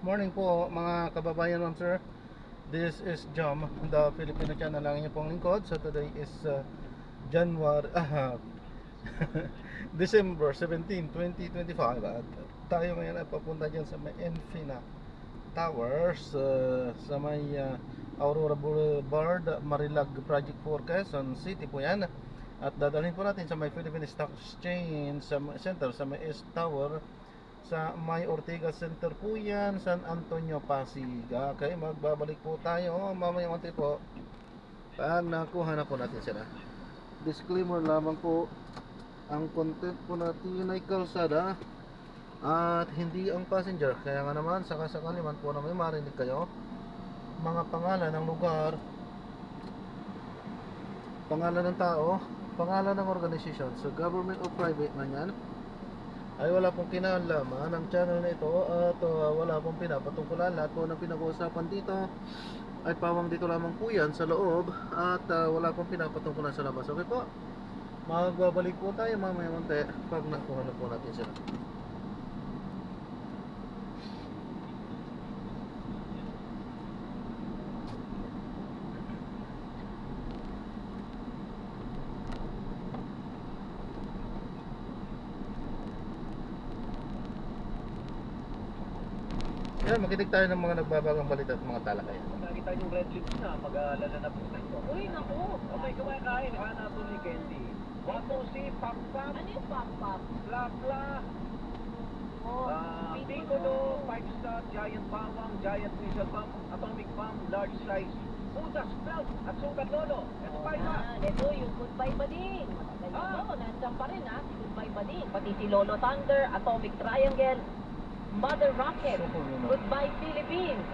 Morning po mga kababayan ma'am sir. This is Jom, the Filipino channel lang inyo pong lingkod. So today is January December 17, 2025 at tayo ngayon ay papunta dyan sa may Enfina Towers sa may Aurora Boulevard, Marilag Project 4, Quezon City po yan. At dadalhin po natin sa may Philippine Stock Exchange sa Center, sa may East Tower, sa may Ortega Center po yan, San Antonio, Pasig. Okay, magbabalik po tayo mamaya konti po pag nakuha na po natin sila. Disclaimer lamang po, ang content po natin ay kalsada at hindi ang passenger. Kaya nga naman, sakasakali man po na may marinig kayo mga pangalan ng lugar, pangalan ng tao, pangalan ng organisasyon, so government o private man yan, ay wala pong kinalaman ang channel na ito at wala pong pinapatungkulan. Lahat po ng pinag-uusapan dito ay pawang dito lamang po yan sa loob at wala pong pinapatungkulan sa labas. Okay po, magbabalik po tayo mamaya konti pag nakuha na po natin sila. Yan, makinig tayo ng mga nagbabagang balita at mga talakayan. Nakita yung red lips na, mag-aalala na po tayo. Uy, naku! Okay, kumakain. Hanapon ni Candy. Wapo si Pap-Pap. Ano yung Pap-Pap? Pla-Pla. Piccolo, 5-star, Giant Bawang, Giant Diesel Bomb, Atomic Bomb, Large Size, Putas, Sprout, at Sugat Lolo. Ito pa iba. Ito yung Goodbye Bading. Nandiyan pa rin si Goodbye Bading. Pati si Lolo Thunder, Atomic Triangle, Mother Rocket, Goodbye Philippines.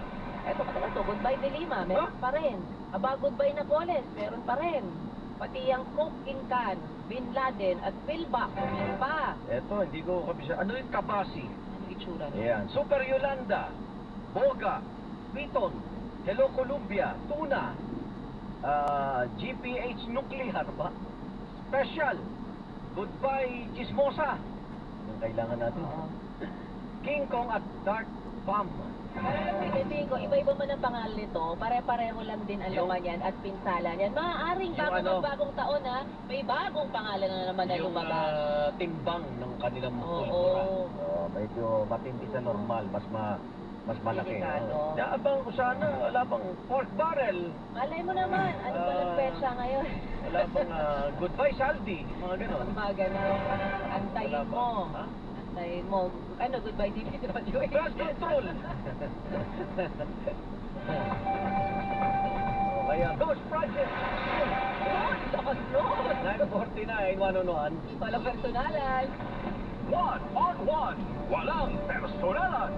Eto pa ito, Goodbye de Lima, meron pa rin. Aba, Goodbye Napoles, meron pa rin. Pati yung Coke in Can, Bin Laden, at Philback, meron pa. Eto, hindi ko kabisa. Ano yung Kabasi? Ano itsura niya? Ayan. Super Yolanda, Boga, Piton, Hello Columbia, Tuna, GPH Nuclear ba? Special, Goodbye Chismosa. Yung kailangan natin. King Kong at Dark Bomb. Pilipinig ko, iba-iba man ang pangalan nito, pare-pareho lang din ang laman yan at pinsalan yan. Maaaring bago bagong taon may bagong pangalan na naman na lumabas. Yung timbang ng kanilang pulpura. Medyo matindi sa normal, mas malaki. Naabang ko sana, wala bang pork barrel. Malay mo naman, ano ba ng petsa ngayon? Wala bang Goodbye Saldi, mga ganon. Mga ganon. Antayin mo. Ha? Antayin mo. Ano, Goodbye DPWH? Cross control! Kaya, Ghost Project! Lakas nun! 949, wanunuan. Walang personalan. 1-on-1, walang personalan!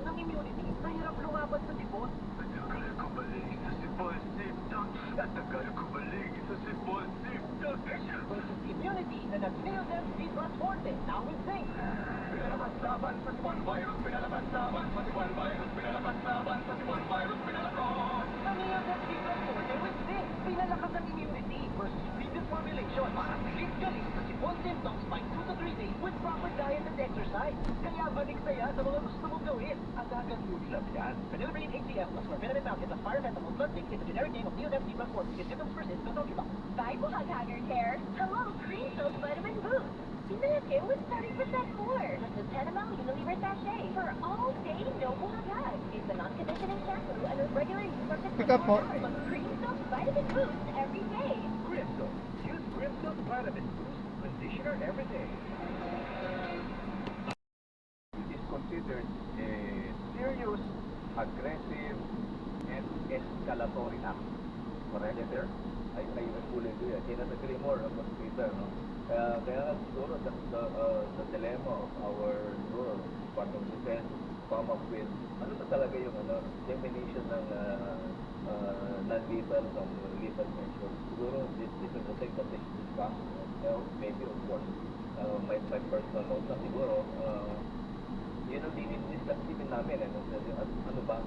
Ng immunity, mahirap lumaban sa sipon. Matagal ko balik sa sipon-siptang. Matagal ko balik sa sipon-siptang. Versus immunity na nag-Neozen Vibra Forte, now with zinc. Pinalaban-laban sa sipon virus. Pinalaban-laban sa sipon virus. Pinalaban-laban sa sipon virus. Pinalaban! Sa Neozen Vibra Forte with zinc, pinalakas ang immunity versus previous formulation para galing sa sipon symptoms by 2 to 3 days with proper diet and exercise. Kaya balik saya sa mga gusto mong gawin. At agad-uli lang yan. Phenylephrine HCl plus Chlorpheniramine Mountain plus Pyrimethamol plus zinc is the generic name of Neozen Vibra Forte. If symptoms persist, consult your doctor. Bye, Buhag Haggard Hair. Hello, Cream Soap Vitamin Boost. Pinalaki with 30% more. Just a 10 ml Unilever sachet. For all day, no buhagag. It's a non-conditioning shampoo and with regular use for Pick up po. but Cream Soap Vitamin Boost every day. Crimson. Use Crimson Vitamin Boost Conditioner every day. It is considered a serious, aggressive, and escalatory act. Correct, sir? I fully agree. I cannot agree more about Twitter, no? Kaya siguro the dilemma of our part of defense come up with ano na talaga yung definition ng non-lethal from lethal measures. Siguro this is the thing that they should discuss. Maybe of course my personal note na siguro yun ang discuss din namin. Ano ba?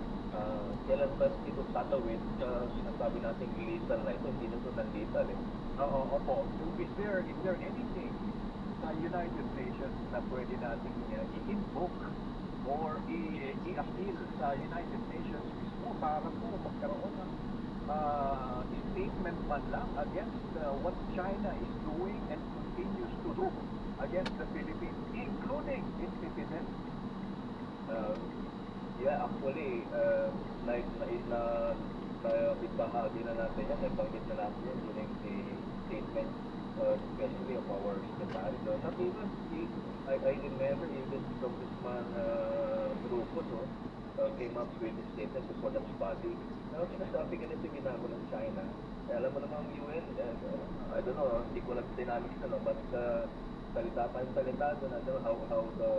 Kailan ba ito tatawid sa sinasabi nating lethal na ito? Hindi na ito non-lethal eh. Oo, opo. Is there anything sa United Nations na pwede nating i-invoke or i-appeal sa United Nations mismo para po magkaroon ng statement man lang against what China is doing and continues to do against the Philippines, including its citizens? Yeah, actually, ibahagi na natin yan, nabanggit na natin yan during the statement, especially of our secretary. No? Not even, I remember even Congressman Rufus came up with a statement before that body. Now, sinasabi ganito yung ginagawa ng China. Alam mo naman UN, I don't know, hindi ko nag-dynamics na, no? But salita doon, I don't know how the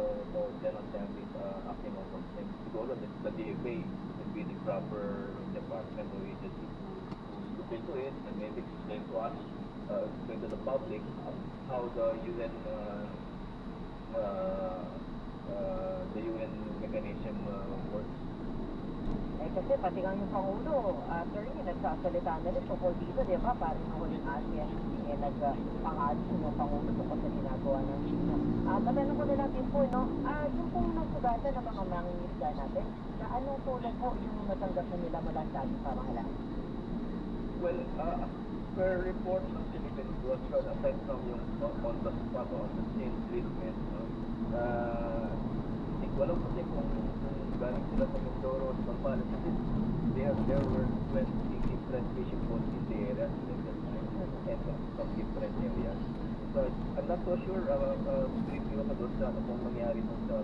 General Assembly is acting on those things. Siguro the DFA would be the proper department or agency to look into it and maybe explain to us, explain to the public how the UN mechanism works. Kasi pati nga yung Pangulo, attorney, nagsasalita na rin tungkol dito, di ba? Parang nahuling ASEAN meeting, nagpangalis yung Pangulo tungkol sa ginagawa ng China. Matanong ko na natin po, no? Yung pong nasugatan ng mga mangingisda natin, na anong tulong po yung natanggap na nila mula sa ating pamahalaan? Well, per report ng Philippine Coast Guard, aside from yung on the spot, on the scene treatment, hindi ko alam kasi kung galing sila sa Mindoro o sa Pampanga, kasi there were 20 different fishing boats in the area during that time, and some different areas. So, I'm not so sure, review ako doon sa ano kung nangyari doon sa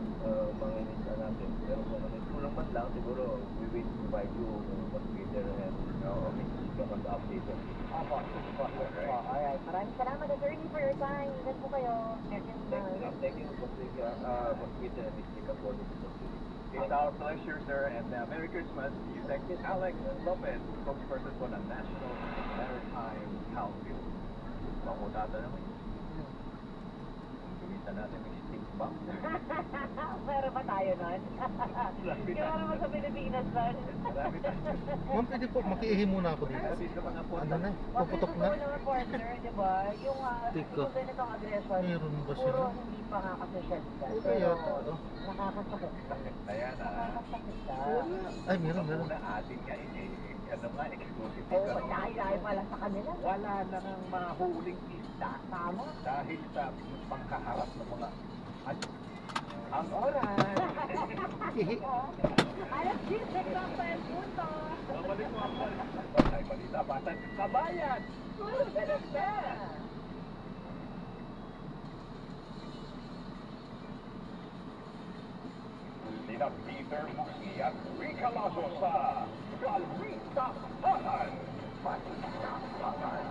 mga inisya natin. Pero kung ano, kulang man lang, siguro we will provide you much better and on the update of it. Opo. Alright. Maraming salamat, attorney, for your time. Ingat po kayo. Thank you, Boss Peter and Ms. Nika for this opportunity. It's our pleasure, sir, and Merry Christmas. You thank Alex Lopez, spokesperson for the National Maritime Council. Pangudata naman yun. Gamitan natin yung stink bomb. Meron ba tayo nun? Kaya naman sa Pilipinas nun. Marami tayo. Ma'am, pwede po, makiihi muna ako dito. Dito ka na po. Ano na, Kasi puputok na. totoo naman, partner, di ba? Yung Teka. ganitong aggression, Meron ba puro sila? hindi pa nga kasi siya dyan. O kaya, Nakakasakit ka. Ayan, Nakakasakit ka. ay, meron. Una atin nga, ano nga, exclusive. Oo, dahil pala sa kanila. Wala na ng mga huling isda. Tama. Dahil sa pangkaharap ng mga ang oras. Ihi. Alas 10 ang punto. Babalik mo ako. Ay, balita, batang kabayan. Tulog ka na ba? Sina Peter Musi at Rica Lazo sa Balita Tahan. Balita Tahan.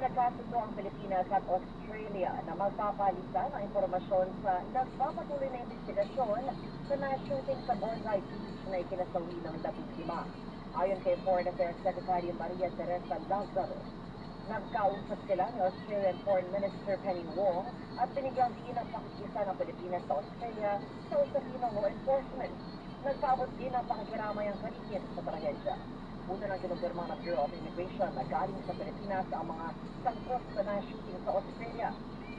Nagkasundo ang Pilipinas at Australia na magpapalitan ng impormasyon sa nagpapatuloy na investigasyon sa mass shooting sa Bondi Beach na ikinasawi ng 15. Ayon kay Foreign Affairs Secretary Maria Teresa Lazaro, nagkausap sila ni Australian Foreign Minister Penny Wong at binigyang diin ang pakikisa ng Pilipinas sa Australia sa usapin ng law enforcement. Nagpaabot din ang pakikiramay ang kaninin sa trahedya. Una nang kinumpirma ng Bureau of Immigration na galing sa Pilipinas ang mga sangkot sa mass shooting sa Australia.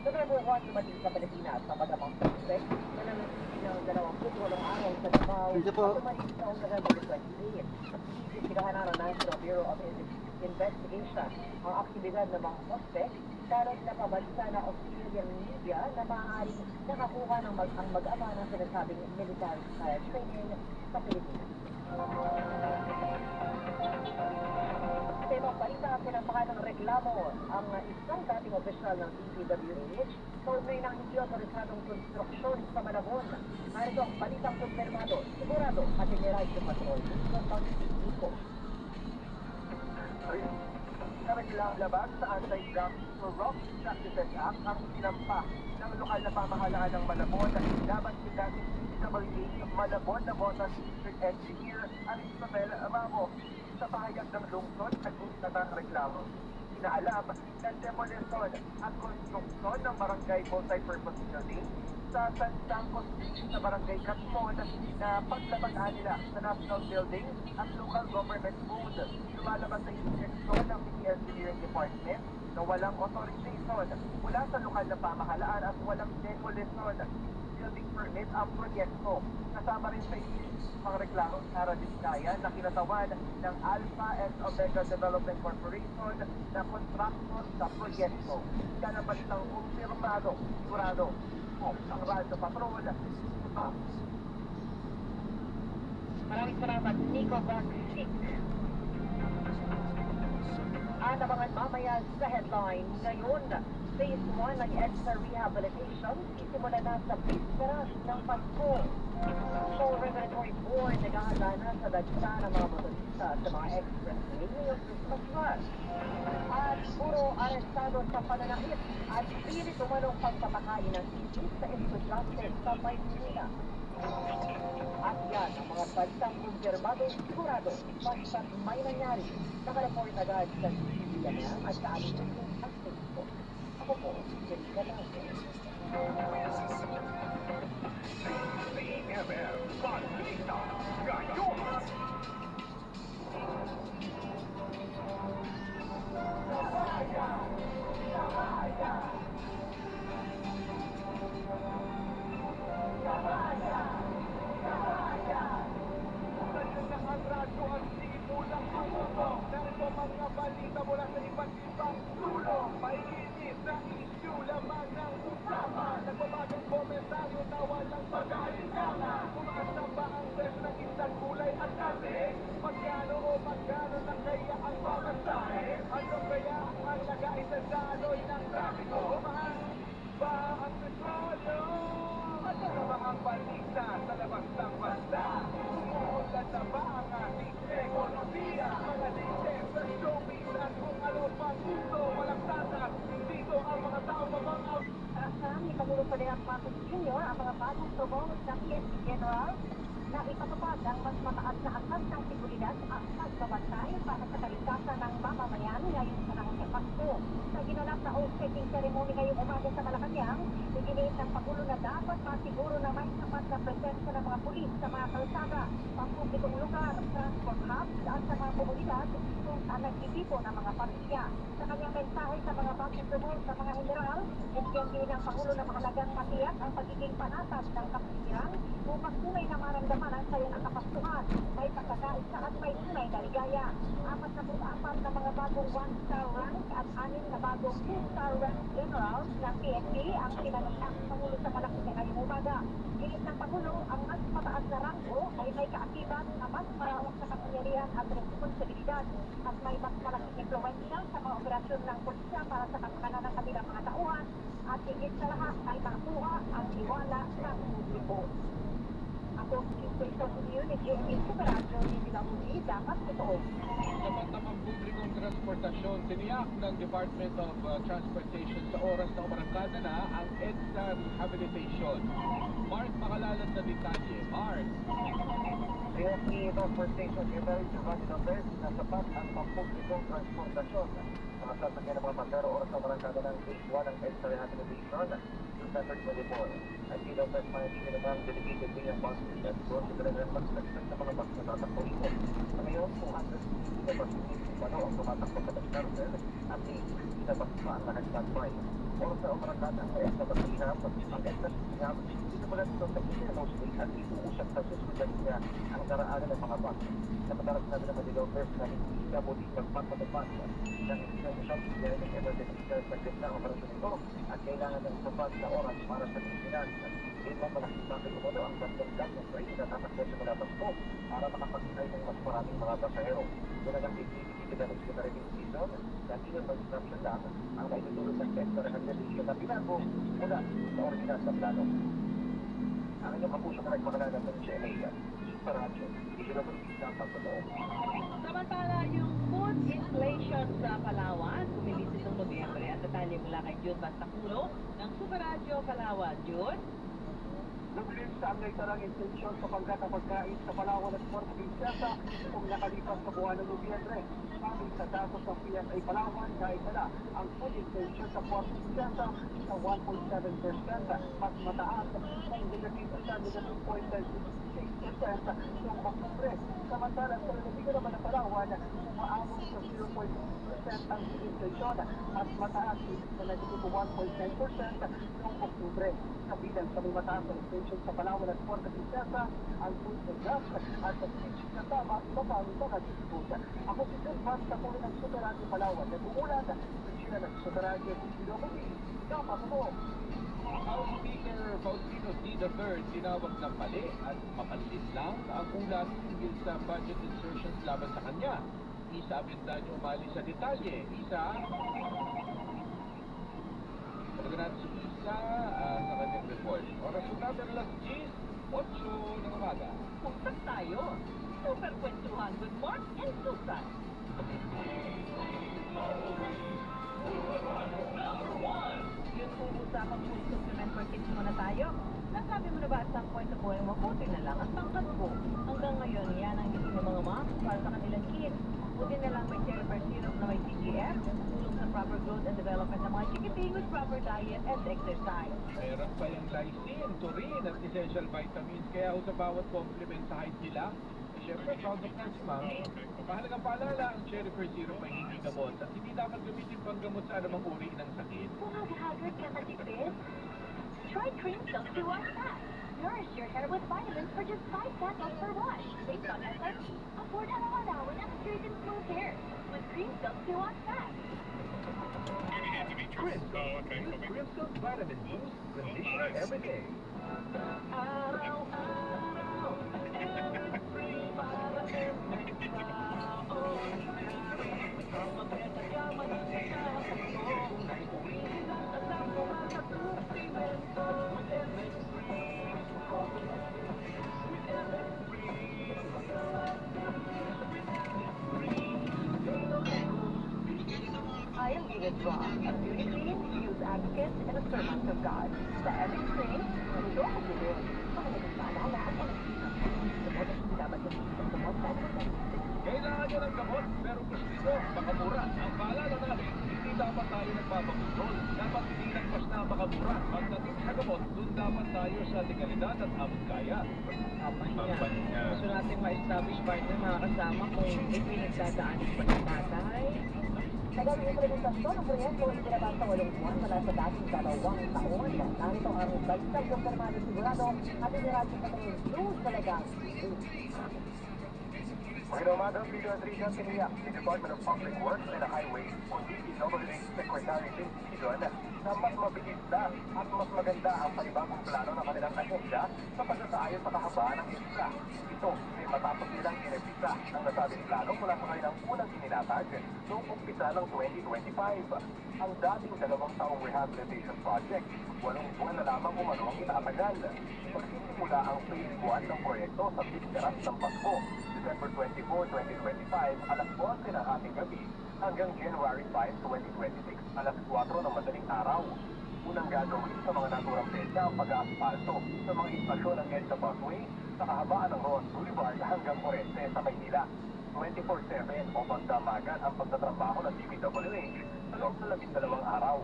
November 1, dumating sa Pilipinas ang madamang suspect na nanatili ng 28 araw sa Davao at tumalis noong November 28. Iimbestigahan ng National Bureau of Investigation ang aktibidad ng mga suspect Darod na pabansa na Australian media na maaaring nakakuha ng ang mag-ama ng sinasabing military training sa Pilipinas. Sa ibang balita, sinampahan ng reklamo ang isang dating opisyal ng DPWH kaugnay ng hindi otorisadong konstruksyon sa Malabon. Narito ang balitang kumpirmado, sigurado at General Patrol, Luzon Pag-Ico. Labag sa Anti-Rock Practices Act ang sinampa ng lokal na pamahalaan ng Malabon laban si dating DPWH Malabon na Botas District Engineer Aristotel Ramos. Sa pahayag ng lungsod at ng reklamo, inaalam ng demolisyon at konstruksyon ng barangay multi-purpose building sa San Sangkos sa barangay Katmon na paglabagaan nila sa National Building at Local Government Code. Lumalabas sa inspeksyon ng City Engineering Department na walang authorization mula sa lokal na pamahalaan at walang demolisyon building permit ang proyekto. Kasama rin sa ang reklamo sa Radiscaya na kinatawan ng Alpha and Omega Development Corporation na kontraktor sa proyekto. Yan ang balitang kumpirmado, sigurado, ang Radyo Patrol. Maraming salamat, Nico Bagsik. At abangan mamaya sa headline ngayon, Phase 1 ng EDSA Rehabilitation isimula na sa Bisperas ng Pasko. So, Regulatory Board naghahanda na sa dagsa ng mga motorista sa mga expressway ngayong Christmas rush. At puro arestado sa pananakit at pilit umanong pagpapakain ng isip sa estudyante sa Maynila. At yan ang mga balitang kumpirmado sigurado basta't may nangyari. Nakareport agad sa CCTV at sa aming ang Facebook. Ako po, Jessica Lange. CMM Balita Ngayon. Narito mga balita mula sa iba't ibang sulong. Painitis na issue lamang ng usapan. Nagbabagong komentaryo na walang pag-aalinlangan. Kumaas na ba ang presyo ng isang gulay at karne? Magkano o magkano na kaya ang pamasahe? Ano kaya ang lagay sa daloy ng trapiko? Umahan ba ang petrolyo? Ano na ba ang balita sa labas ng bansa? Umuulan na ba ang ating ekonomiya? Mga latest sa showbiz at kung ano pang gusto, walang tatas. Dito ang mga tao mga Asam ni Pangulo Ferdinand Marcos Jr. ang mga bagong tubong ng PNP General na ipatupad ang mas mataas na asas ng seguridad at pagbabantay para sa kaligtasan ng mamamayan ngayon sa panahon ng Pasko. Sa ginanap na oath-taking ceremony ngayong umaga sa Malacanang, iginiit ng Pangulo na dapat masiguro na may sapat na presensya ng mga pulis sa mga kalsada, pampublikong lugar, transport hubs at sa mga komunidad kung saan nagtitipo ng mga pamilya. Sa kanyang mensahe sa mga bagong tubong sa mga general, bigyan din ng Pangulo na mahalagang matiyak ang pagiging panatag ng kapatiran upang tunay na maramdaman ang sayo ng kapastuhan, may pagkakaisa at may tunay na ligaya. 44 na mga bagong 1-star rank at 6 na bagong 2-star rank generals ng PNP ang tinanong ng Pangulo sa Malacanang ngayong umaga. Ginit ng Pangulo, ang mas mataas na rangko ay may kaakibat na mas malawak na kapangyarihan at responsibilidad at may mas malaking impluwensya sa mga operasyon ng pulisya para sa kapakanan ng kanilang mga tauhan at higit sa lahat ay makuha ang tiwala ng publiko. Ako, Inspector Union ni J.M. Superadyo, hindi lang muli dapat totoo. Sapat namang publikong transportasyon, tiniyak ng Department of Transportation sa oras na umarangkada na ang EDSA Rehabilitation. Mark, makalalat na detalye. Mark. PNP Transportation Unit Giovanni Lopez na sapat ang pampublikong transportasyon. Mga sasakyan ng mga pasero oras na umarangkada ng Phase 1 ng EDSA Rehabilitation December 24. At Lopez managing ng dedicated day ang buses at doon sa talagang mag-expect sa mga bus na tatakbo ito. Sa ngayon, 200 na buses ang tumatakbo sa Bus Carousel ating inabasma na nagtagpay. Oras na umaragatan ay sa pagkihap, ang EDSA sinihap, isimulan ito sa Quezon State at ituusap sa susunod niya ang daraanan ng mga bus. Sa madalas natin naman developers na hindi ka muli magpapatupad ng International Engineering Emergency Service na operasyon ito at kailangan ng sapat na oras para sa maintenance. Ito malaking bakit umulo ang bandang ng train na tatakbo sa mula Pasko para makapagsinay ng mas maraming mga pasahero. Mula ng activity na Secretary ng Season, kanina mag-instruction lang ang naitutulog ng test na rehabilitation na binago mula sa original na plano. Ang inyong kapuso na nagmakalala ng GMA, Super Radio, isinabalik ng pagpapaloob. Samantala, yung food inflation sa Palawan, bumilis itong Nobyembre at detalye mula kay June Bastaculo ng Super Radio Palawan. June? Naglis sa ang naitarang intensyon sa panggat ng pagkain sa Palawan at Puerto Princesa kung nakalipas sa buwan ng Nobyembre. Sabi sa datos ng PSA Palawan, naitala ang food inflation sa Puerto Princesa sa 1.7%, mas mataas kung negative sa negative 0.6% noong Oktubre. Samantala sa nalabigan naman ng Palawan, umaabot sa 0.6% ang food inflation, mas mataas sa negative 1.9% noong Oktubre. Kabilang sa may mataas na inflation sa Palawan at Puerto Princesa, ang food and gas at sa fish kasama iba pa ang mga food. Ako si Jun Van sa tuloy ng Super Radio Palawan na umulan sa sila ng Super Radio CWB. Dapat mo! House Speaker Faustino D. III tinawag na mali at mapanlit lang ang ulat hinggil sa budget insertions laban sa kanya. Isa abindanyo umali sa detalye. Isa, talaga natin si Isa sa kanyang report. Oras po natin alas 10:08 ng umaga. Puntak tayo. Super kwentuhan with Mark and Susan. Yun kung usapang food supplement for kids muna tayo. Nasabi mo na ba at some point sa buhay mo, buti na lang at pangkat ko. Hanggang ngayon, yan ang hindi ng mga moms para sa kanilang kids. Buti na lang may cherry syrup na may CGF, tulong sa proper growth and development ng mga chikiting with proper diet and exercise. Meron pa yung lysine, taurine at essential vitamins. Kaya sa bawat compliment sa height nila, siyempre, proud of that si ma'am. Mahalagang paalala, ang cherry syrup ay hindi gamot at hindi dapat gamitin pang gamot sa anumang uri ng sakit. Kung haghagard ka matipid, try Cream Silk to Wash Fast. Nourish your hair with vitamins for just 5 pesos per wash. Based on SRP, afford araw-araw and straight and smooth hair with Cream Silk to Wash Fast. Crimson. Use Crimson Vitamin Boost Conditioner every day. Araw-araw, every para extra. I am Edith Ross, a beauty queen, use advocate, and a servant of God. Sa every screen, nandito ako din. Mga nagpaalala at support ang hindi dapat yung support sa Kailangan nyo ng gamot, pero gusto nyo, makamura. Ang paalala namin, hindi dapat tayo nagpapakontrol. Dapat hindi nagpas na makamura. Pagdating sa gamot, doon dapat tayo sa legalidad at abot kaya. Pampahiya. Gusto natin ma-establish partner mga kasama kung may pinagdadaanin pa ng tatay. Nagawin yung presentasyon ng proyekto ay pinabang sa 8 buwan mula sa dating 2 taon. Narito ang baliktad ng Fernando Sigurado at iniradyo sa kanyang news talagang Magandang umaga, Video at Region Tiniyak, the Department of Public Works and Highways o DPWH Secretary Vince Sidon na mas mabilis na at mas maganda ang panibagong plano ng kanilang ahensya sa pagsasaayos sa kahabaan ng isla. Ito ay matapos nilang inepisa ang nasabing plano mula sa kanilang unang ininatag noong umpisa ng 2025. Ang dating 2 taong rehabilitation project, 8 buwan na lamang umano ang itatagal. Magsisimula ang phase 1 ng proyekto sa Bisperas ng Pasko, December 24, 2025, alas 11 ng ating gabi hanggang January 5, 2026, alas 4 ng madaling araw. Unang gagawin sa mga naturang petsa ang pag-aaspalto sa mga istasyon ng EDSA Busway sa kahabaan ng Ross Boulevard hanggang Corente sa Maynila. 24/7 o pagdamagan ang pagtatrabaho ng DPWH sa loob ng 12 araw.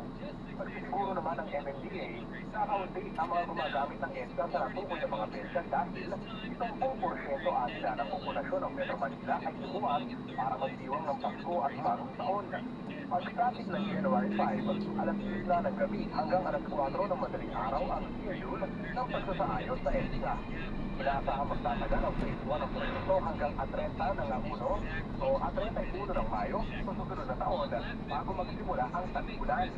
Pagsisiguro naman ng MMDA, kakaunti ang mga gumagamit ng EDSA sa natukoy ng mga petsa dahil 10% asa ng populasyon ng Metro Manila ay lumuwag para magdiwang ng Pasko at Bagong Taon. Ang traffic ng January 5, alas 10 na ng gabi hanggang alas 4 ng madaling araw ang schedule ng pagsasaayos sa EDSA. Inaasahang magtatagal ang phase 1 ng proyekto hanggang 30 ng Uno o 31 ng Mayo sa susunod na taon bago magsimula ang tag-ulan.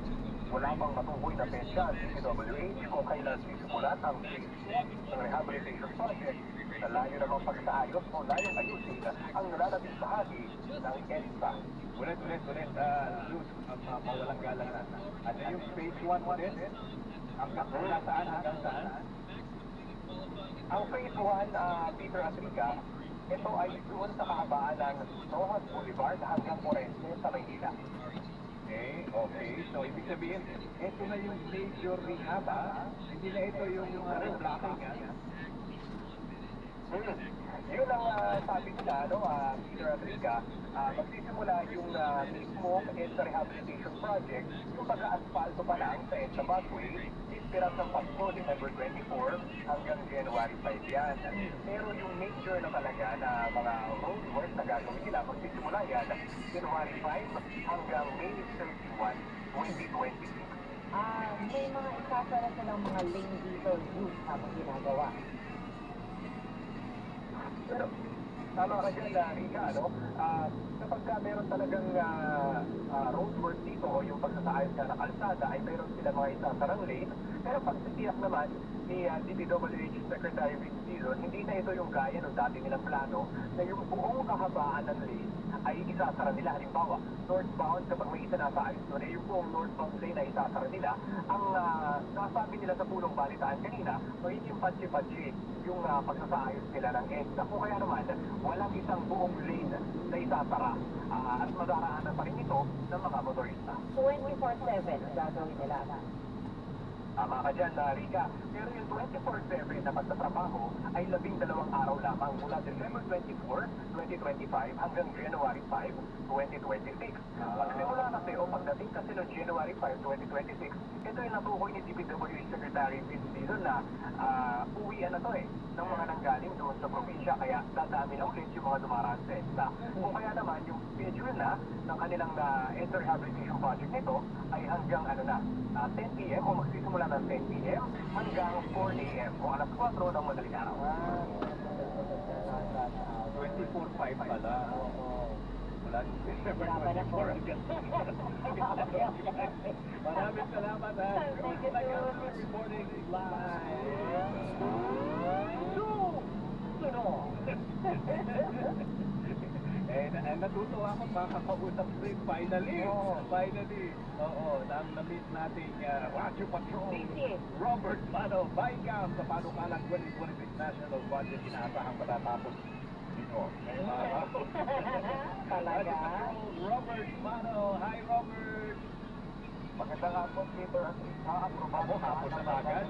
Wala pang matukoy na petsa ang DPWH kung kailan sisimulan ang phase 2 ng rehabilitation project na layo namang pagsaayos o layong ayusin ang nalalabing bahagi ng EDSA. Ulit, Luz, mawalang galang na. Ano yung phase 1 ulit? Mula saan hanggang saan? Ang phase 1, Peter Atrica, ito ay doon sa kahabaan ng Rojas Boulevard hanggang Orense sa Maynila. Okay. So, ibig sabihin, ito na yung major rehab, hindi na ito yung reblocking, Yun ang sabi nila, Peter Atrica, magsisimula yung mismo EDSA Rehabilitation Project, yung pag-aasfalto pa lang sa EDSA Busway, ispirat ng Pasko, December 24 hanggang January 5 yan. Pero yung major na talaga na mga road work na gagawin nila, magsisimula yan January 5 hanggang May 31, 2026. May mga isasara silang mga lane dito, route habang ginagawa. Pero, tama ka dyan, Rika, kapag meron talagang road work dito o yung pagsasaayos ka na kalsada ay meron sila mga isasarang lane. Pero pag titiyak naman ni DPWH Secretary Vince Dizon, hindi na ito yung gaya ng dati nilang plano na yung buong kahabaan ng lane ay isasara nila. Halimbawa, northbound, kapag may isa nasa ayos doon, yung buong northbound lane ay isasara nila. Ang nasabi nila sa pulong balitaan kanina, magiging patsi-patsi yung pagsasaayos nila ng EDSA. Kung kaya naman, walang isang buong lane na isasara at madaraanan pa rin ito ng mga motorista. 24/7 ang gagawin nila. Tama ka dyan, Rika. Pero yung 24/7 na pagtatrabaho ay 12 araw lamang mula December 24, 2025 hanggang January 5, 2026. Pagsimula kasi o pagdating kasi noong January 5, 2026, ito yung natukoy ni DPWH Secretary Vince Dizon na uwian na to ng mga nanggaling doon sa probinsya, kaya dadami na ulit yung mga dumaraan sa EDSA. Kung kaya naman yung schedule na ng kanilang EDSA Rehabilitation Project nito ay hanggang 10 p.m. o magsisimula ng 10 p.m. hanggang 4 a.m. o alas 4 ng madaling araw. 24/5 pala. Wala December 24 hanggang Maraming salamat, Thank you, reporting live. Natutuwa ako makakausap rin finally. Na-meet natin Radyo Patrol Robert Mano Baicam sa panukalang 2026 National Budget. Inaasahang matatapos dito. Talaga? Robert Mano. Hi, Robert. Magandang hapon, Peter. Aprobado hapon na agad.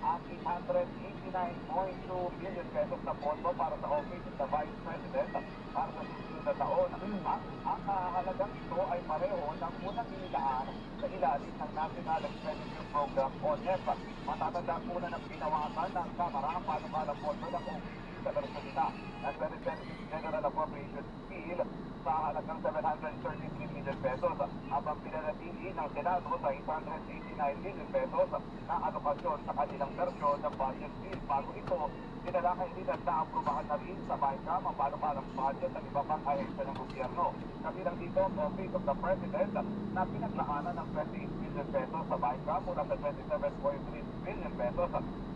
Ang 889.2 billion pesos na pondo para sa Office of the Vice President para sa susunod na taon. Ang halagang ito ay pareho ng unang inilaan sa ilalim ng National Expenditure Program o NEP. Matatanda po na ng pinawasan ng Kamara ang panukalang pondo ng OPC sa Bersalita ng 2026 General Appropriations Bill sa halagang 733 million pesos habang pinanatili ng Senado sa 889 million pesos na alokasyon sa kanilang versyon ng budget bill. Bago ito, dinalakay din at naaprubahan na rin sa BICAM ang panukalang budget ng iba pang ahensya ng gobyerno. Kabilang dito ang Office of the President na pinaglaanan ng 28 million pesos sa BICAM mula sa 27.3 billion pesos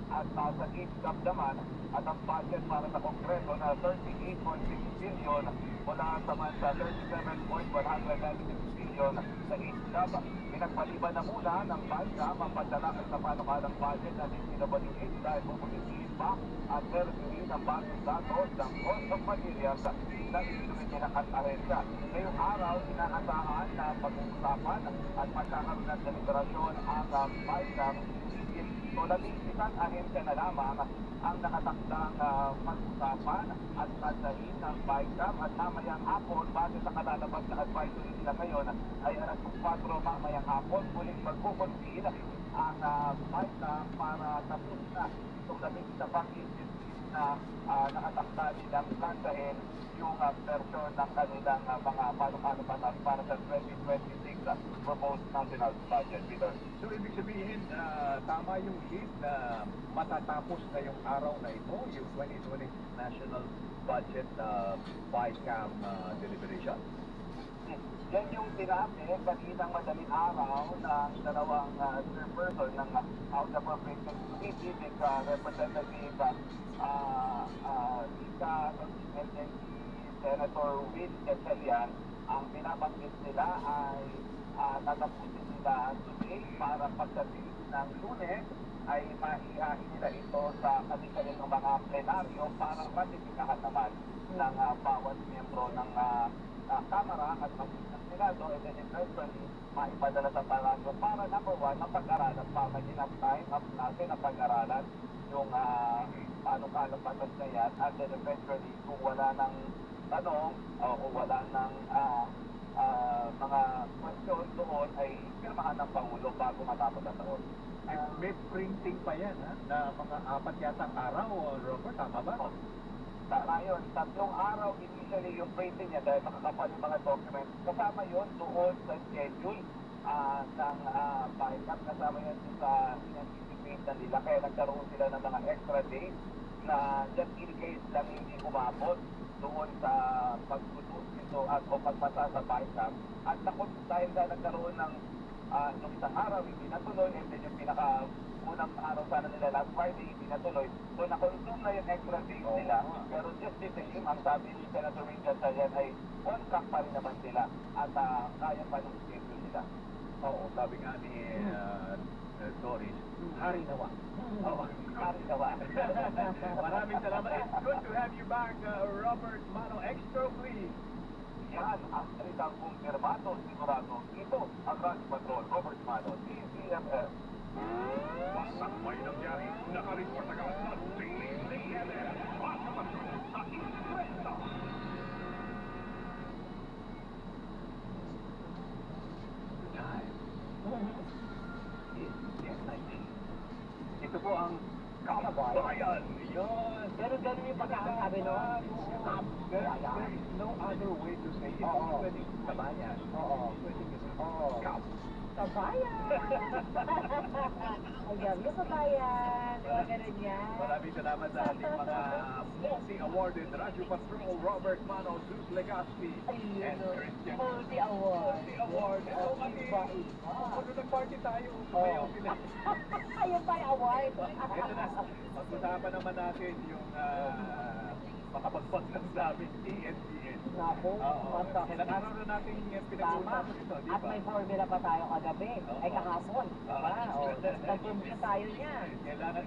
at sa IPCAP naman at ang budget para sa Kongreso na 38.6 billion mula naman sa 37.196 billion sa IPCAP. Pinagpaliban na muna ng BICAM ang pagdalakay sa panukalang budget na DPWH dahil bubunitiin pa at meron ng bagong datos ng cost of materials na inulit nila at ahensya. Ngayong araw, inaasahan na pag-uusapan at magkakaroon ng deliberasyon ang BICAM. So, isang ahensya na lamang ang nakatakdang pag-usapan at tandahin ng BICAM at mamayang hapon, base sa kalalabas na advisory nila ngayon, ay alas 4 mamayang hapon, muling magkukonsil ang BICAM para tapos na itong labing isa pang isip na nakatakda nilang lansahin yung version ng kanilang mga paano batas para sa 2026 proposed national budget, Peter. So, ibig sabihin, tama yung lead na matatapos na yung araw na ito, yung 2020 National Budget BICAM deliberation. Yan yung sinabi kaninang madaling araw ng dalawang chairperson ng House Appropriations Committee, Representative Rita and then si Senator Will Gatchalian. Ang binabanggit nila ay tatapusin nila today para pagdating ng Lunes ay maihahin nila ito sa kanilang mga plenaryo para ratifikahan naman ng bawat miyembro ng Kamara at maging ng Senado, and then eventually maipadala sa Parlamento para number one, napag-aralan para enough time up natin na pag-aralan yung paano kalapatan na yan, and then eventually kung wala ng tanong o wala ng mga question doon ay pirmahan ng Pangulo bago matapos ang taon. May printing pa yan, ha? Na mga 4 yatang araw, Robert, tama ba? Tama yun. 3 araw initially yung printing niya dahil makakapal yung mga documents. Kasama yun doon sa schedule ng BICAM. Kasama yun sa in-anticipate na nila. Kaya nagkaroon sila ng mga extra days na just in case lang hindi umabot doon sa pagtutus nito at o pagpasa sa BICAM. At dahil na nagkaroon ng yung isang araw hindi natuloy, and then yung unang araw sana nila last Friday hindi natuloy, so na-consume na yung extra days nila. Pero just the same, ang sabi ni Senator Will Gatchalian ay on track pa rin naman sila at kaya pa ng schedule nila. Oo, sabi nga ni Doris, hari nawa. Oo, hari nawa. Maraming salamat. It's good to have you back, Robert Mano. Extra, please. Yan ang salitang kumpirmado, sigurado. Ito ang Radyo Patrol, Robert Mano, DZMS. Basta may nangyari, nakareport agad sa Daily CNN. Radyo Patrol sa Istresa. The time is 10:19. Ito po ang Kababayan. Yun. Pero ganun yung pagkakasabi, no? There is no other way to say it. Oo. Pwedeng kabayan. Oo. Pwedeng Oo. Kabayan! Ang gabi yung kabayan. Mga ganun yan. Maraming salamat sa ating mga multi-awarded Radio Patrol, Robert Mano, Zeus Legaspi, and Christian. Multi-award. Multi-award. Ito kami. Kung nag-party tayo, sumayaw sila. Ayun pa yung award. Ito na. Pag-usapan naman natin yung makapagpag ng daming TNTN. Naku, basta. Ilang araw na natin Tama. pinag-uusapan ito, di At ba? may formula pa tayo kagabi. Ay kahapon. Diba? Nag-formula tayo niyan.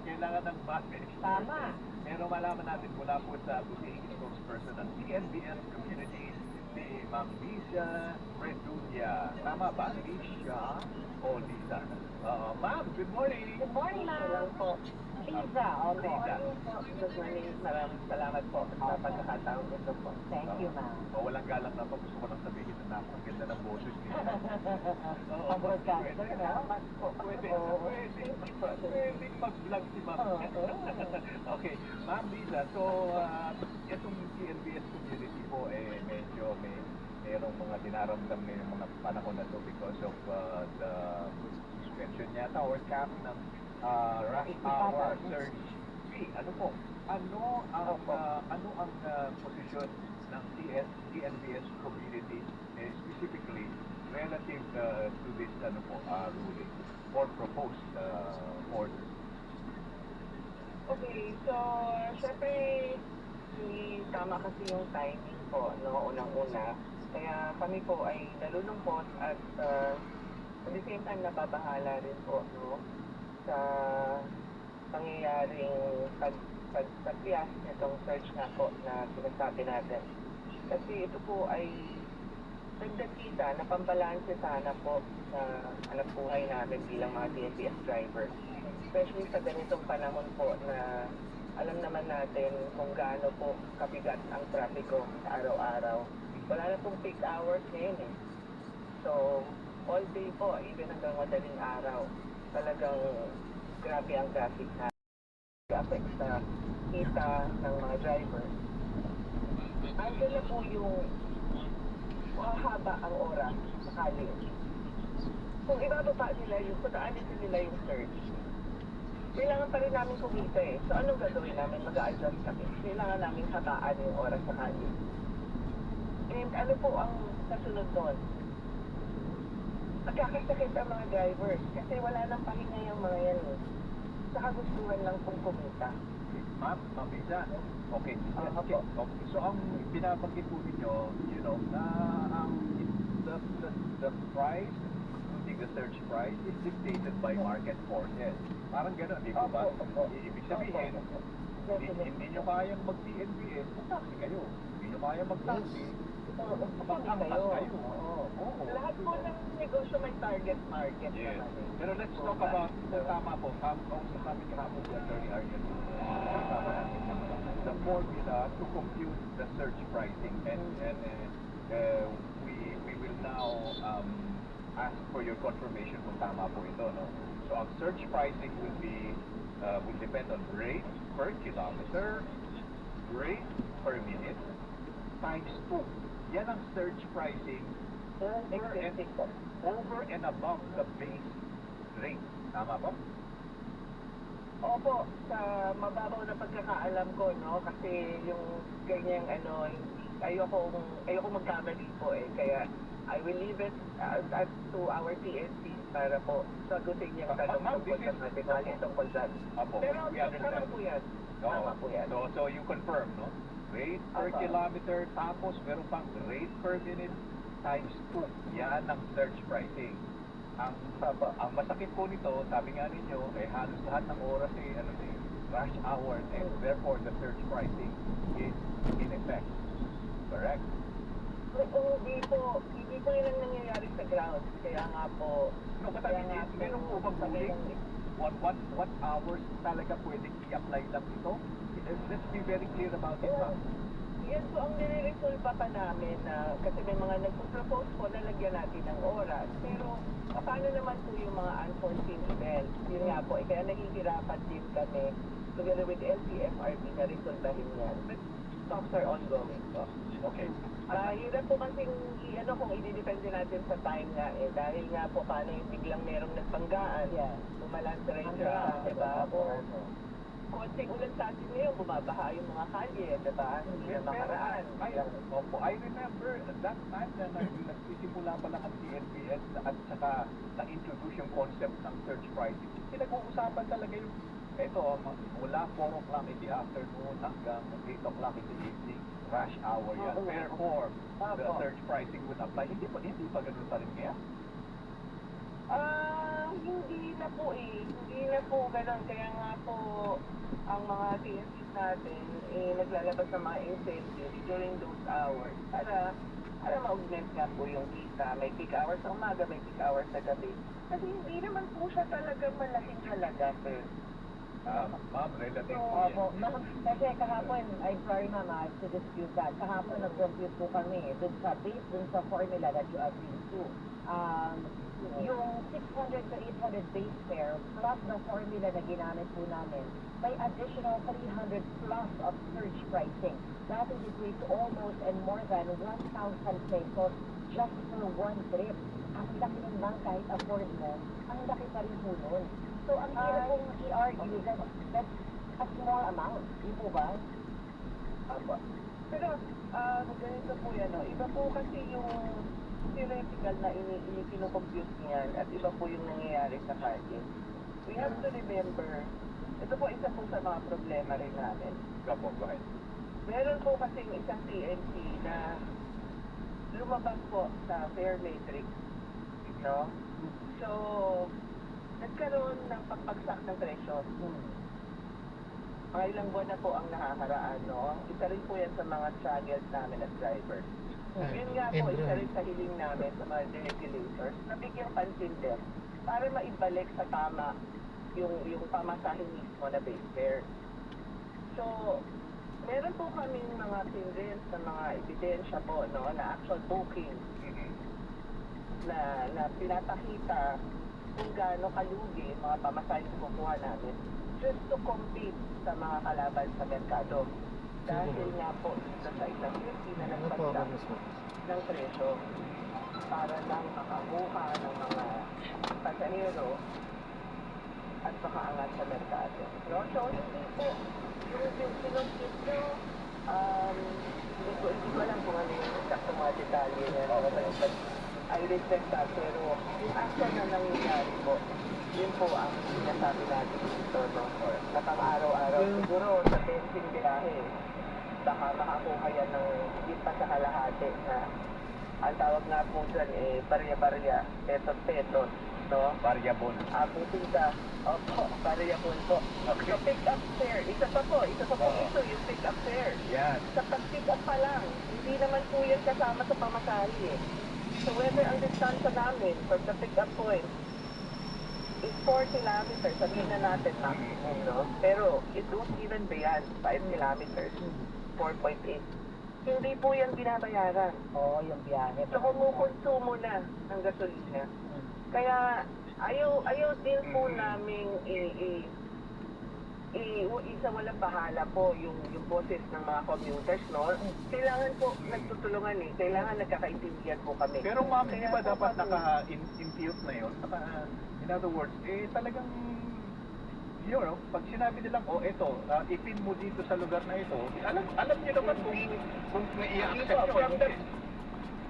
Kailangan ng badge. Tama. Pero malaman natin mula po sa butihing spokesperson ng TNBS community, si Ma'am Liza Redunya. Tama ba? Liza o Liza? Ma'am, good morning! Good morning, ma'am. Liza, opo. Liza. Good morning. Maraming salamat po sa pagkakataon nito po. Thank you, ma'am. Walang galang na po. Gusto ko lang sabihin na napakaganda ng boses niya. Ang broadcaster, no? Pwede mag-vlog si Ma'am. Okay, Ma'am Liza, so itong TNBS community po medyo mayroong mga dinaramdam na yung mga panahon na to because of the suspension yata or cap ng rush hour surge fee. Ano po? Ano ang posisyon ng TNBS community specifically relative to this ruling or proposed order? Okay, so, syempre, tama kasi yung timing po, no, unang-una. Kaya kami po ay nalulungkot at at the same time nababahala rin po, no, sa pangyayaring pagpiyas nitong search nga po na sinasabi natin. Kasi ito po ay dagdag kita na pambalanse sana po sa hanap buhay namin bilang mga TNBS drivers. Especially sa ganitong panahon po na alam naman natin kung gaano po kabigat ang trapiko sa araw-araw. Wala na pong peak hours ngayon eh. So, all day po, even hanggang madaling araw, talagang grabe ang traffic na. affect sa kita ng mga driver. Andun na po yung mahaba ang oras sa kalye. Kung ibababa nila yung, pataanin nila yung surge, kailangan pa rin namin kumita eh. So anong gagawin namin? Mag-a-adjust kami. Kailangan namin hataan yung oras sa kalye. And ano po ang kasunod doon? Magkakasakit ang mga drivers kasi wala nang pahinga yung mga yan eh. Sa kagustuhan lang pong kumita. Ma'am, Misa. Okay. Okay. So ang binabanggit po ninyo, you know, na ang the price, including the surge price, is dictated by market forces. Parang gano'n, di ba? Ibig sabihin, hindi nyo kayang mag-TNBS, mag-taxi kayo. Hindi nyo kayang mag-taxi, mag-angkas kayo. Oo. Lahat po ng negosyo may target market Yes. naman eh. Pero let's talk about, kung tama po, kung sa kami kahapon si Attorney Aryan, the formula to compute the surge pricing. And we will now ask for your confirmation kung tama po ito. No? So ang surge pricing will depend on rate per kilometer, rate per minute, times 2. Yan ang surge pricing over and above the base rate. Tama po? Opo, sa mababaw na pagkakaalam ko, no? Kasi yung ganyang ayoko magkamali po eh. Kaya I will leave it to our TNC para po sagutin yung tanong tungkol sa mathematics tungkol dyan. Pero tama po yan. Tama po yan. So you confirm, no? Rate per kilometer, tapos meron pang rate per minute times 2. Yan ang surge pricing. Ang masakit po nito, sabi nga ninyo, halos lahat ng oras rush hour, and therefore the surge pricing is in effect. Correct? Hindi po yun ang nangyayari sa ground. Kaya nga po, No, but I mean, meron po bang ruling? What hours talaga pwedeng i-apply lang ito? Let's be very clear about it, ma'am. Yan po ang nire-resolve pa namin na kasi may mga nagpo-propose po na lagyan natin ng oras. Pero paano naman po yung mga unforeseen events? Yun nga po, kaya nahihirapan din kami together with LTFRB na resolvahin yan. But talks are ongoing po. Okay. Hirap po kasing kung ididepende natin sa time nga eh. Dahil nga po paano yung biglang merong nagpanggaan. Bumalantrain siya, diba? Konting ulan sa atin ngayon, bumabaha yung mga kalye, diba? Hindi na makaraan. I remember that time na nagsisimula pa lang ang TNBS at saka na-introduce yung concept ng surge pricing. Pinag-uusapan talaga yung mula 4 o'clock in the afternoon hanggang 8 o'clock in the evening, rush hour yan. Therefore, the surge pricing would apply. Hindi pa ganun pa rin kaya? Hindi na po eh. Hindi na po ganun. Kaya nga po, ang mga TNCs natin naglalabas ng mga incentives during those hours para ma-augment nga po yung kita. May peak hours sa umaga, may peak hours sa gabi. Kasi hindi naman po siya talaga malaking halaga, sir. Ma'am, relative po Opo, yan. ma'am, kasi kahapon, I'm sorry ma'am, I have to dispute that. Kahapon nag-compute po kami, based sa formula that you agreed to. Yung 600 to 800 base fare plus the formula na ginamit po namin, may additional 300 plus of surge pricing. That is equal to almost and more than 1,000 pesos just for one trip. Ang laki ng bang kahit afford mo, ang laki pa rin po nun. So, ang hirap kong i-argue that that's a small amount. Di po ba? Pero, ganito po yan, no? Iba po kasi yung theoretical na kinocompute niyan at iba po yung nangyayari sa kalye. We have to remember, ito po isa po sa mga problema rin namin. Go ahead. Meron po kasing isang TNC na lumabas po sa fare matrix, no? So, nagkaroon ng pagbagsak ng presyo. Mga ilang buwan na po ang nakakaraan, no? Isa rin po yan sa mga struggles namin as drivers. Yun nga po, isa rin sa hiling namin sa mga regulators na bigyang pansin din para maibalik sa tama yung pamasahe mismo na base fare. So, meron po kaming mga fingerprints na mga ebidensya po, no, na actual booking na pinapakita kung gaano kalugi mga pamasahing kukuha namin just to compete sa mga kalaban sa merkado. Dahil nga po dito sa isang hindi na Ano po, nagpagdak Miss Moses? ng presyo para lang makakuha ng mga pasahero at makaangat sa merkado. No? So, hindi po yung sinumpit nyo, hindi ko alam kung ano yung exact mga detalye na but I respect that, pero yung action na nangyayari po, yun po ang sinasabi natin dito, no? Na pang-araw-araw siguro sa bensing biyahe, baka makakuha yan ng higit pa sa kalahati na ang tawag nga po dyan barya-barya, pesos-pesos, no? Variable. Buti ka, opo, variable po. Okay. So pick up fare, isa pa po ito, yung pick up fare. Yan. Sa pag-pick up pa lang, hindi naman po yan kasama sa pamasahe eh. So whether ang distansya namin from the pick up point is 4 kilometers, sabihin na natin maximum, no? Pero it goes even beyond 5 kilometers, 4.8. Hindi po yan binabayaran. Oo, yung biyahe. So kumukonsumo na ng gasolina. Kaya ayaw din po namin isa walang bahala po yung boses ng mga commuters, no? Kailangan po nagtutulungan kailangan nagkakaintindihan po kami. Pero ma'am, hindi Kaya ba po dapat kami- naka-impute na yun? In other words, talagang, pag sinabi nilang, ito, ipin mo dito sa lugar na ito, alam niyo naman kung may i-accept nyo.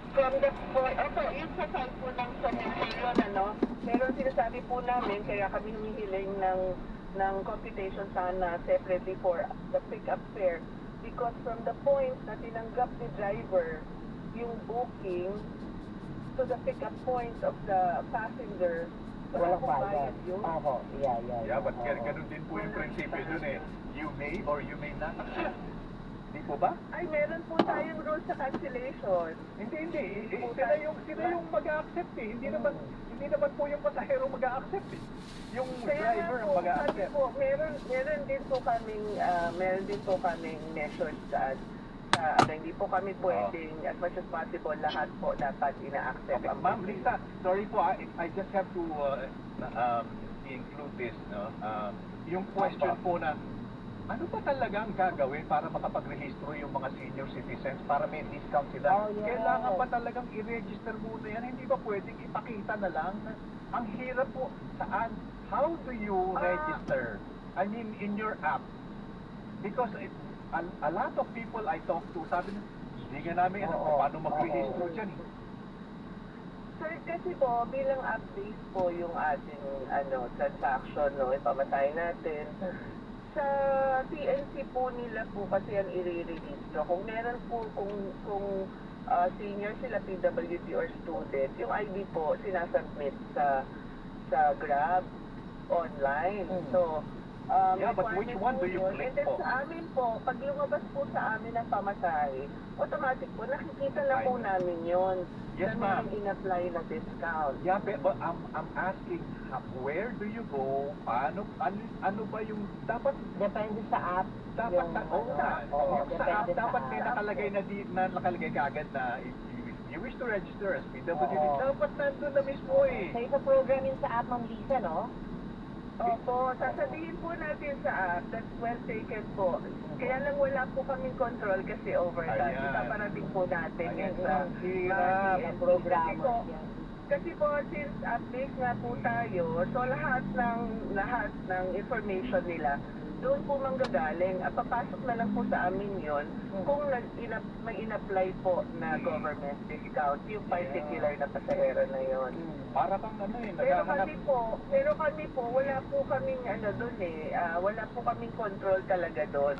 From the point, yung sa side po ng cementerion, pero sinasabi po namin, kaya kami humihiling ng computation sana separately for the pick-up fare because from the point na tinanggap ni driver yung booking to the pick-up point of the passenger, wala pong bayad yun. Yeah, but ganun din po yung prinsipyo dun You may or you may not accept. Di po ba? Ay, meron po tayong rule sa cancellation. Hindi. Sila yung mag-a-accept Hindi naman po yung pasahero mag-a-accept Yung driver ang mag-a-accept. Po, meron din po kaming measures dyan. Hindi po kami pwedeng as much as possible lahat po dapat ina-accept. Okay, Ma'am Lisa, sorry po, I just have to include this, no? Yung question po na, ano ba talaga ang gagawin para makapag-rehistro yung mga senior citizens para may discount sila? Kailangan pa talagang i-register muna yan. Hindi ba pwedeng ipakita na lang? Ang hirap po. Saan? How do you register? I mean, in your app. Because a lot of people I talk to, sabi na, hindi nga namin paano mag-rehistro dyan. Sir, kasi po, bilang app-based po yung ating transaction, ipamasahin natin. Sa TNC po nila po kasi ang i-re-registro. Kung meron po, kung senior sila, PWD or student, yung ID po sinasubmit sa Grab online. So, but which one do you click and then po? sa amin po, pag lumabas po sa amin ang pamasahe, automatic po, nakikita na po namin yun. Yes, na ma'am. may in-apply na discount. Yeah, but I'm asking, where do you go? Paano, ano ba yung dapat? Depende sa app. Dapat yung, sa app depende dapat sa may app. nakalagay na nakalagay kaagad na if you wish to register as PWD, Oo. dapat nandun na mismo Sa isa program yun sa app, Ma'am Lisa, no? Opo, sasabihin po natin sa app, that's well taken po. Kaya lang wala po kaming control kasi overtime. Ayan. Ipaparating po natin Ayan, yan sa hirap. TNC. Programa. Kasi po, since update nga po tayo, so lahat ng information nila, doon po manggagaling. At papasok na lang po sa amin yon kung may in-apply po na government discount, yung particular na pasahero na yon. Para kang Pero kami po, wala po kaming wala po kaming control talaga doon.